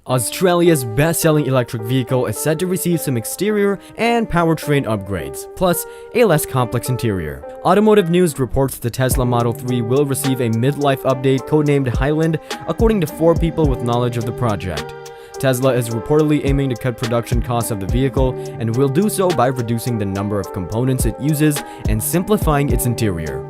Australia's best-selling electric vehicle is said to receive some exterior and powertrain upgrades, plus a less complex interior. Automotive News reports the Tesla Model 3 will receive a midlife update codenamed Highland, according to 4 people with knowledge of the project. Tesla is reportedly aiming to cut production costs of the vehicle and will do so by reducing the number of components it uses and simplifying its interior.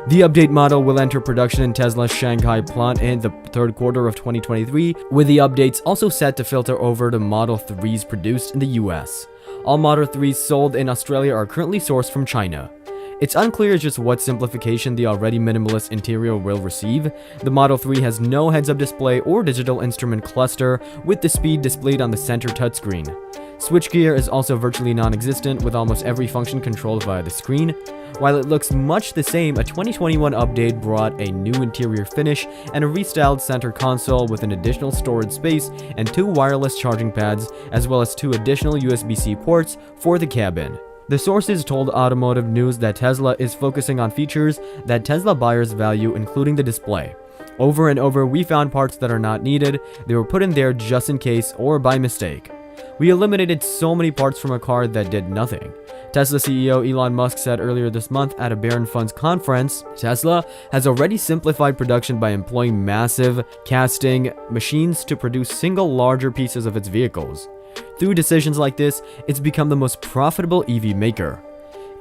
The update model will enter production in Tesla's Shanghai plant in the third quarter of 2023, with the updates also set to filter over to Model 3s produced in the US. All Model 3s sold in Australia are currently sourced from China. It's unclear just what simplification the already minimalist interior will receive. The Model 3 has no heads-up display or digital instrument cluster, with the speed displayed on the center touchscreen. Switchgear is also virtually non-existent, with almost every function controlled via the screen. While it looks much the same, a 2021 update brought a new interior finish and a restyled center console with an additional storage space and 2 wireless charging pads, as well as 2 additional USB-C ports for the cabin. The sources told Automotive News that Tesla is focusing on features that Tesla buyers value, including the display. Over and over, we found parts that are not needed. They were put in there just in case or by mistake. We eliminated so many parts from a car that did nothing. Tesla CEO Elon Musk said earlier this month at a Barron Funds conference, Tesla has already simplified production by employing massive casting machines to produce single larger pieces of its vehicles. Through decisions like this, it's become the most profitable EV maker.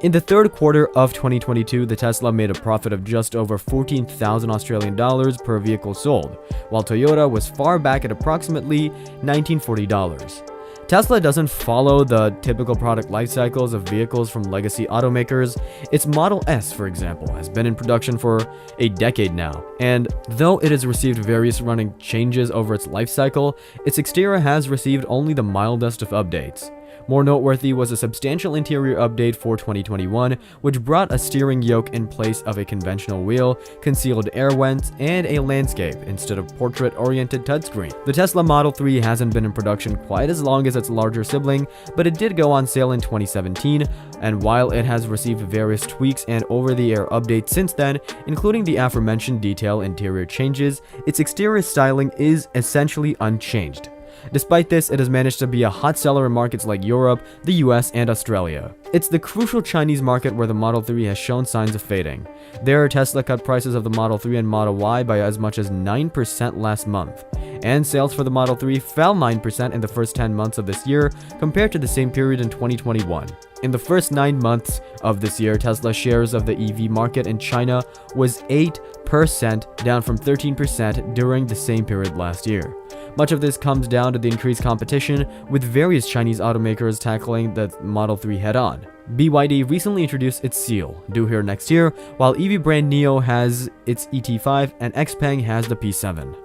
In the third quarter of 2022, the Tesla made a profit of just over 14,000 Australian dollars per vehicle sold, while Toyota was far back at approximately $1,940. Tesla doesn't follow the typical product life cycles of vehicles from legacy automakers. Its Model S, for example, has been in production for a decade now, and though it has received various running changes over its life cycle, its exterior has received only the mildest of updates. More noteworthy was a substantial interior update for 2021, which brought a steering yoke in place of a conventional wheel, concealed air vents, and a landscape instead of portrait-oriented touchscreen. The Tesla Model 3 hasn't been in production quite as long as its larger sibling, but it did go on sale in 2017, and while it has received various tweaks and over-the-air updates since then, including the aforementioned detail interior changes, its exterior styling is essentially unchanged. Despite this, it has managed to be a hot seller in markets like Europe, the US, and Australia. It's the crucial Chinese market where the Model 3 has shown signs of fading. There, Tesla cut prices of the Model 3 and Model Y by as much as 9% last month, and sales for the Model 3 fell 9% in the first 10 months of this year compared to the same period in 2021. In the first 9 months of this year, Tesla's shares of the EV market in China was 8%, down from 13% during the same period last year. Much of this comes down to the increased competition, with various Chinese automakers tackling the Model 3 head-on. BYD recently introduced its Seal, due here next year, while EV brand NIO has its ET5 and XPeng has the P7.